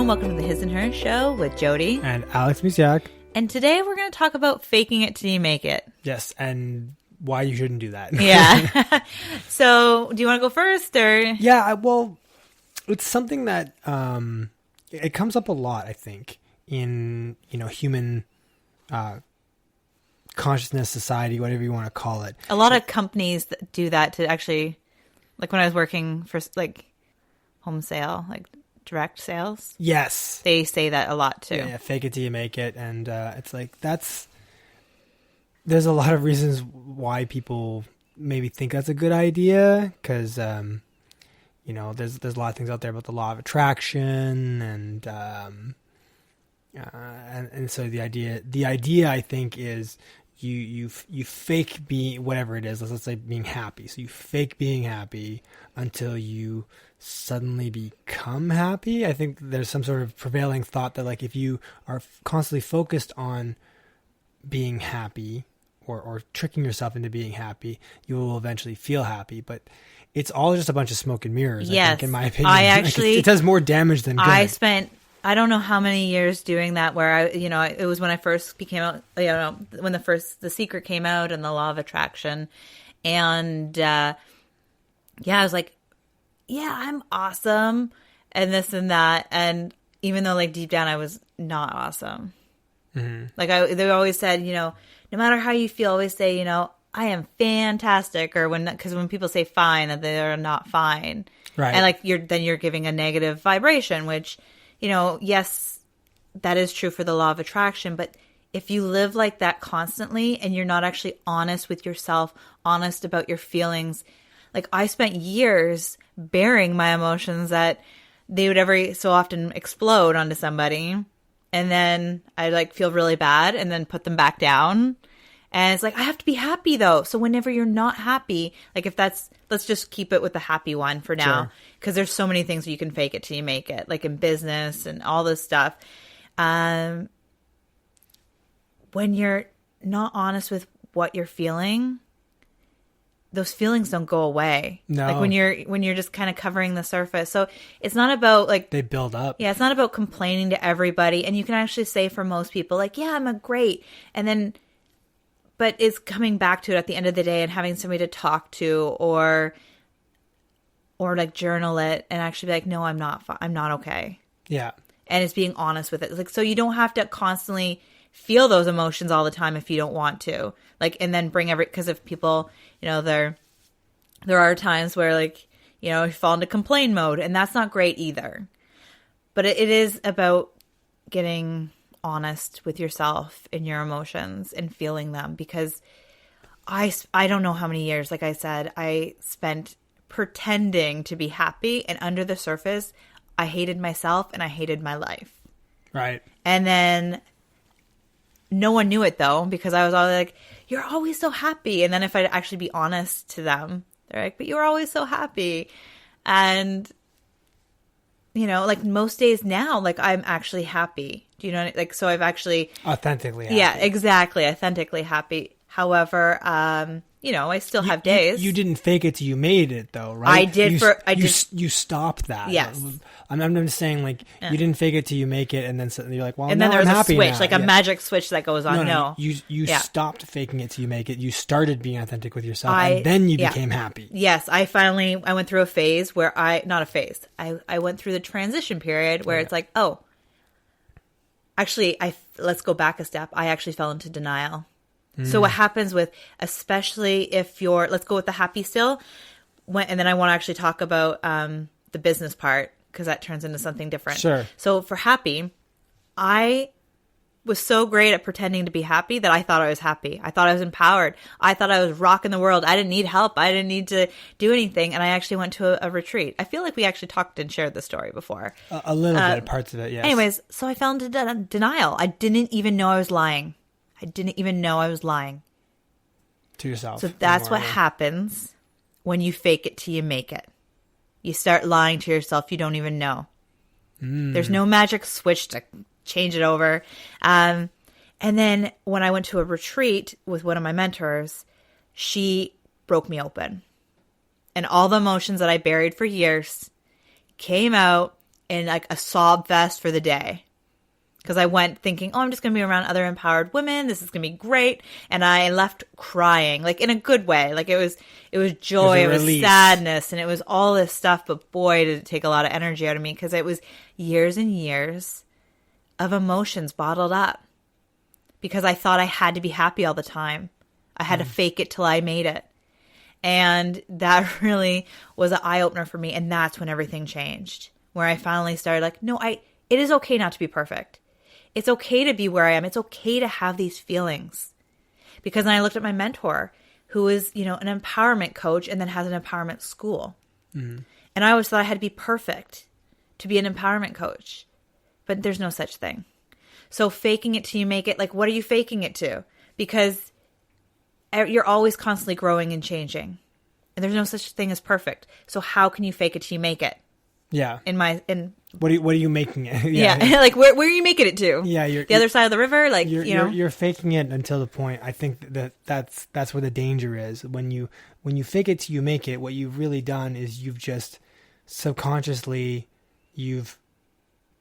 welcome to the His and Her Show with Jody. And Alex Misiak. And today we're going to talk about faking it till you make it. Yes, and why you shouldn't do that. Yeah. So, do you want to go first, or? Yeah, well, it's something that it comes up a lot, I think, in human consciousness, society, whatever you want to call it. A lot of companies that do that to actually, like when I was working for like home sale, like direct sales. Yes. They say that a lot too. Yeah, fake it till you make it. And it's like, there's a lot of reasons why people maybe think that's a good idea. Because, there's a lot of things out there about the law of attraction and so the idea I think is you fake being whatever it is. Let's say being happy. So you fake being happy until you suddenly become happy. I think there's some sort of prevailing thought that like if you are constantly focused on being happy or tricking yourself into being happy, you will eventually feel happy. But it's all just a bunch of smoke and mirrors. Yes. I think, in my opinion, I actually it does more damage than good. I don't know how many years doing that where it was when I first became out, when The Secret came out and the law of attraction. And, I was like, yeah, I'm awesome and this and that. And even though like deep down I was not awesome. Mm-hmm. Like they always said, no matter how you feel, always say, I am fantastic. Or because when people say fine, that they're not fine. Right. And like you're giving a negative vibration, which, yes, that is true for the law of attraction. But if you live like that constantly and you're not actually honest with yourself, honest about your feelings, like I spent years bearing my emotions that they would every so often explode onto somebody. And then I like feel really bad and then put them back down. And it's like, I have to be happy though. So whenever you're not happy, like let's just keep it with the happy one for now. Because there's so many things you can fake it till you make it, like in business and all this stuff. When you're not honest with what you're feeling, those feelings don't go away. No. Like when you're just kind of covering the surface. So it's not about like they build up. Yeah, it's not about complaining to everybody. And you can actually say for most people, like, yeah, I'm a great. But it's coming back to it at the end of the day and having somebody to talk to or like journal it and actually be like, no, I'm not okay. Yeah. And it's being honest with it. Like, so you don't have to constantly feel those emotions all the time if you don't want to. Like, and then because if people, there are times where like, you fall into complain mode and that's not great either. But it is about getting honest with yourself and your emotions and feeling them, because I don't know how many years, like I said, I spent pretending to be happy, and under the surface I hated myself and I hated my life. Right. And then no one knew it though, because I was always like, you're always so happy. And then if I'd actually be honest to them, they're like, but you're always so happy. And like most days now, like I'm actually happy. Do you know? Like, so I've actually authentically happy. Yeah, exactly. Authentically happy. However, I still have days. You didn't fake it till you made it, though, right? I did. You stopped that. Yes. I'm just saying, like, you didn't fake it till you make it, and then you're like, well, and then there's a switch, now. like a magic switch that goes on. No. You stopped faking it till you make it. You started being authentic with yourself, and then you became happy. Yes, I went through a phase where not a phase. I went through the transition period where it's like, oh, actually, let's go back a step. I actually fell into denial. So what happens with, especially if let's go with the happy still, and then I want to actually talk about the business part, because that turns into something different. Sure. So for happy, I was so great at pretending to be happy that I thought I was happy. I thought I was empowered. I thought I was rocking the world. I didn't need help. I didn't need to do anything. And I actually went to a retreat. I feel like we actually talked and shared the story before. A little bit, parts of it, yes. Anyways, so I fell into denial. I didn't even know I was lying. To yourself. So that's what happens when you fake it till you make it. You start lying to yourself. You don't even know. There's no magic switch to change it over. And then when I went to a retreat with one of my mentors, she broke me open. And all the emotions that I buried for years came out, in like a sob fest for the day. Because I went thinking, oh, I'm just going to be around other empowered women. This is going to be great. And I left crying, like in a good way. Like it was joy, it was sadness, and it was all this stuff. But boy, did it take a lot of energy out of me, because it was years and years of emotions bottled up. Because I thought I had to be happy all the time. I had to fake it till I made it. And that really was an eye-opener for me. And that's when everything changed. Where I finally started like, no, it is okay not to be perfect. It's okay to be where I am. It's okay to have these feelings. Because then I looked at my mentor, who is, an empowerment coach and then has an empowerment school. Mm-hmm. And I always thought I had to be perfect to be an empowerment coach. But there's no such thing. So faking it till you make it, like, what are you faking it to? Because you're always constantly growing and changing. And there's no such thing as perfect. So how can you fake it till you make it? Yeah. What are you making it? Yeah. Like where are you making it to? Yeah, the other side of the river. Like you're faking it until the point. I think that's where the danger is. When you fake it till you make it, what you've really done is you've just subconsciously you've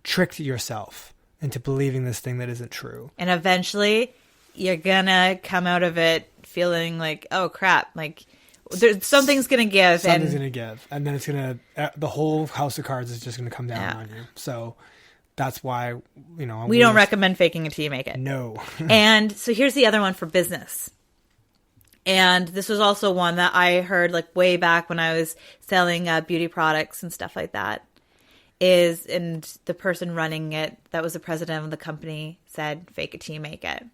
tricked yourself into believing this thing that isn't true. And eventually, you're gonna come out of it feeling like, oh crap, like. Something's going to give. Something's going to give. And then it's going to, the whole house of cards is just going to come down on you. So that's why, we don't recommend faking it till you make it. No. And so here's the other one for business. And this was also one that I heard like way back when I was selling beauty products and stuff like that. And the person running it, that was the president of the company, said, fake it till you make it.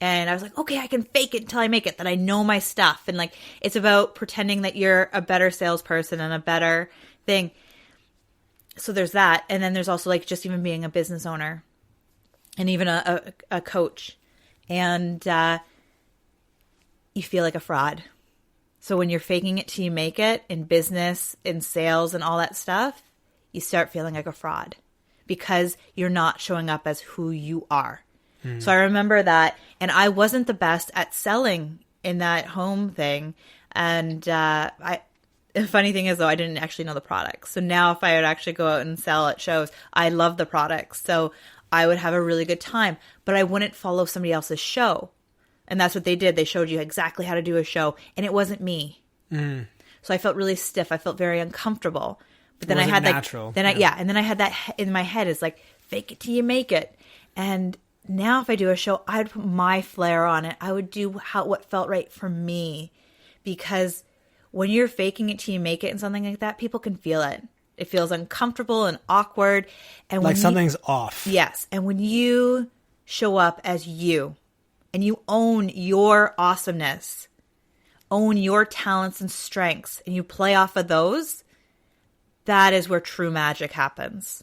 And I was like, okay, I can fake it until I make it, that I know my stuff. And like, it's about pretending that you're a better salesperson and a better thing. So there's that. And then there's also like just even being a business owner and even a coach. And you feel like a fraud. So when you're faking it till you make it in business, in sales and all that stuff, you start feeling like a fraud because you're not showing up as who you are. So I remember that, and I wasn't the best at selling in that home thing. And the funny thing is, though, I didn't actually know the products. So now if I would actually go out and sell at shows, I love the products. So I would have a really good time, but I wouldn't follow somebody else's show. And that's what they did. They showed you exactly how to do a show, and it wasn't me. So I felt really stiff. I felt very uncomfortable. But then I had natural. And then I had that in my head is like, fake it till you make it. And now if I do a show, I'd put my flair on it. I would do what felt right for me. Because when you're faking it till you make it and something like that, people can feel it. It feels uncomfortable and awkward. And like something's off. Yes. And when you show up as you and you own your awesomeness, own your talents and strengths, and you play off of those, that is where true magic happens.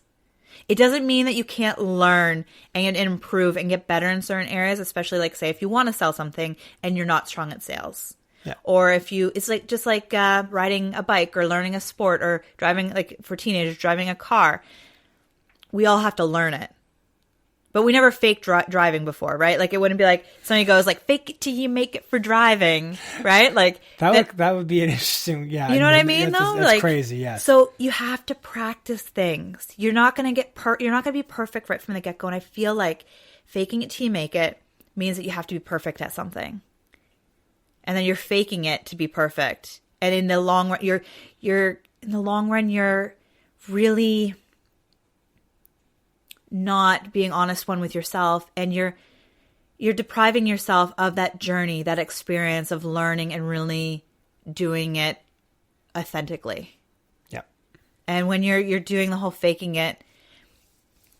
It doesn't mean that you can't learn and improve and get better in certain areas, especially like, say, if you want to sell something and you're not strong at sales. Yeah. Or if it's like just like riding a bike or learning a sport or driving, like for teenagers, driving a car. We all have to learn it. But we never faked driving before, right? Like it wouldn't be like somebody goes like, fake it till you make it for driving, right? Like that would be an interesting, yeah. You know what I mean, though? That's like crazy, yes. So you have to practice things. You're not going to you're not going to be perfect right from the get go. And I feel like faking it till you make it means that you have to be perfect at something, and then you're faking it to be perfect. And in the long run, you're really not being honest with yourself, and you're depriving yourself of that journey, that experience of learning and really doing it authentically. Yeah. And when you're doing the whole faking it,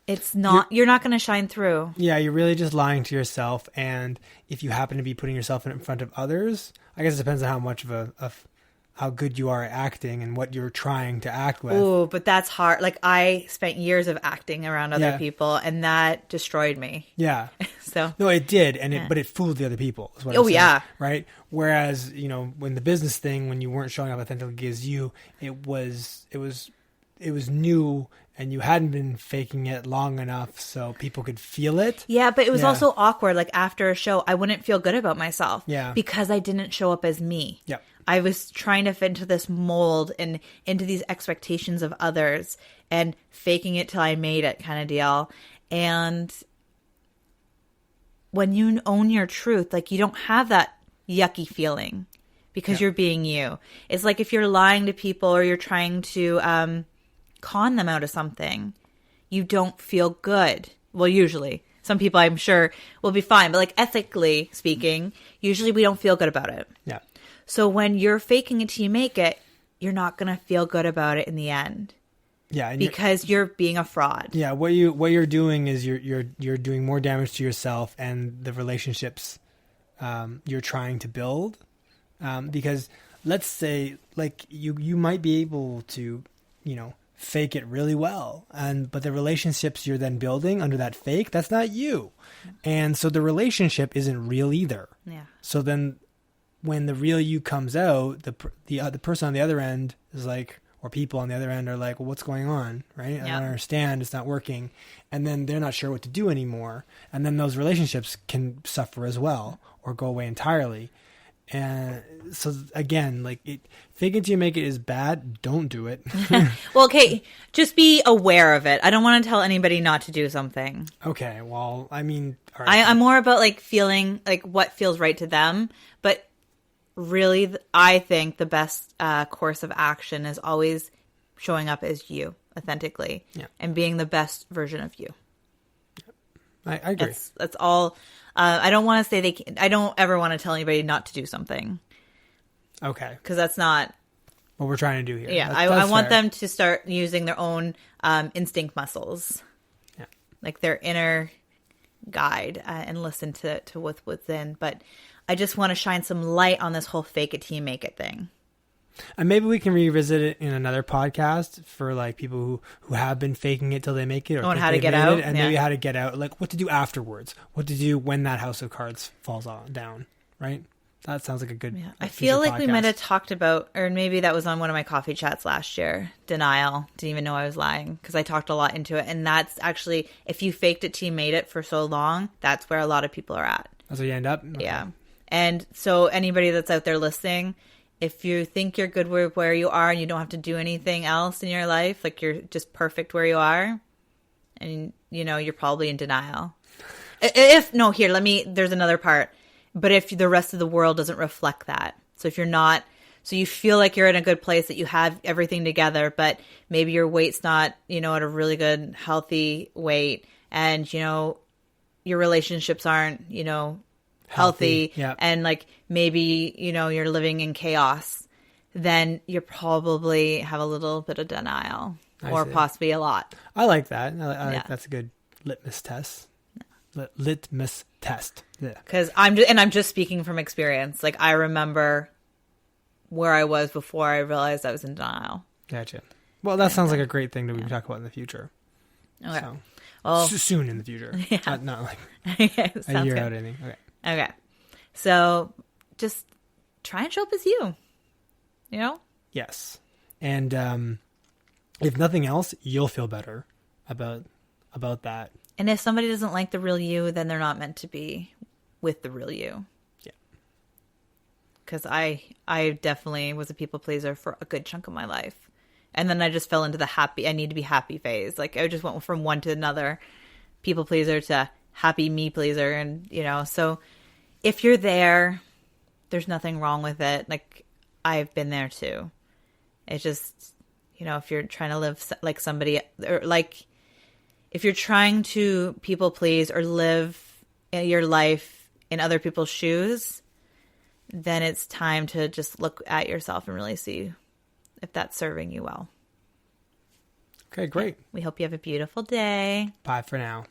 you're not going to shine through. Yeah, you're really just lying to yourself. And if you happen to be putting yourself in front of others, I guess it depends on how much of how good you are at acting and what you're trying to act with. Oh, but that's hard. Like I spent years of acting around other people, and that destroyed me. Yeah. So no, it did, but it fooled the other people. Is what I'm saying, yeah. Right. Whereas when the business thing, when you weren't showing up authentically as you, it was new, and you hadn't been faking it long enough so people could feel it. Yeah, but it was also awkward. Like after a show, I wouldn't feel good about myself. Yeah. Because I didn't show up as me. Yeah. I was trying to fit into this mold and into these expectations of others and faking it till I made it kind of deal. And when you own your truth, like you don't have that yucky feeling because you're being you. It's like if you're lying to people or you're trying to con them out of something, you don't feel good. Well, usually. Some people I'm sure will be fine, but like ethically speaking, usually we don't feel good about it. Yeah. So when you're faking it till you make it, you're not going to feel good about it in the end. Yeah, and because you're being a fraud. Yeah, what you're doing is you're doing more damage to yourself and the relationships you're trying to build. Because let's say like you might be able to, fake it really well, but the relationships you're then building under that fake, that's not you. And so the relationship isn't real either. Yeah. So then when the real you comes out, the person on the other end is like, or people on the other end are like, well, what's going on? Right? I don't understand. It's not working. And then they're not sure what to do anymore. And then those relationships can suffer as well or go away entirely. And so again, like fake it till you make it is bad. Don't do it. Well, okay. Just be aware of it. I don't want to tell anybody not to do something. Okay. Well, I mean, all right. I'm more about like feeling like what feels right to them. But really, I think the best course of action is always showing up as you authentically and being the best version of you. I agree. That's all. I don't want to say I don't ever want to tell anybody not to do something. Okay. Because that's not what we're trying to do here. Yeah. That's I want fair. them to start using their own instinct muscles. Yeah. Like their inner guide and listen to what's within. But I just want to shine some light on this whole fake it till you make it thing. And maybe we can revisit it in another podcast for like people who have been faking it till they make it, or how to get out, and maybe how to get out, like what to do afterwards, what to do when that house of cards falls down. Right? That sounds like a good. Yeah. I feel like we might have talked about, or maybe that was on one of my coffee chats last year. Denial. Didn't even know I was lying because I talked a lot into it, and that's actually if you faked it till you made it for so long, that's where a lot of people are at. That's where you end up. Okay. Yeah. And so anybody that's out there listening, if you think you're good where you are and you don't have to do anything else in your life, like you're just perfect where you are, and you're probably in denial. There's another part. But if the rest of the world doesn't reflect that, so if you're not, so you feel like you're in a good place, that you have everything together, but maybe your weight's not, at a really good, healthy weight, and, your relationships aren't, healthy. Yeah. And like maybe you're living in chaos, then you probably have a little bit of denial or possibly a lot. I like that. I like that's a good litmus test. Litmus test. Yeah. Because I'm just speaking from experience. Like I remember where I was before I realized I was in denial. Gotcha. Well, that sounds like a great thing that we can talk about in the future. Okay. So, well, soon in the future. Yeah. Not like a year out. Anything. Okay. So just try and show up as you. Yes. And if nothing else, you'll feel better about that. And if somebody doesn't like the real you, then they're not meant to be with the real you. Yeah. Because I definitely was a people pleaser for a good chunk of my life. And then I just fell into the I need to be happy phase. Like I just went from one to another, people pleaser to happy me pleaser. And, so if you're there, there's nothing wrong with it. Like I've been there too. It's just, if you're trying to live like somebody, or like if you're trying to people please or live your life in other people's shoes, then it's time to just look at yourself and really see if that's serving you well. Okay, great. We hope you have a beautiful day. Bye for now.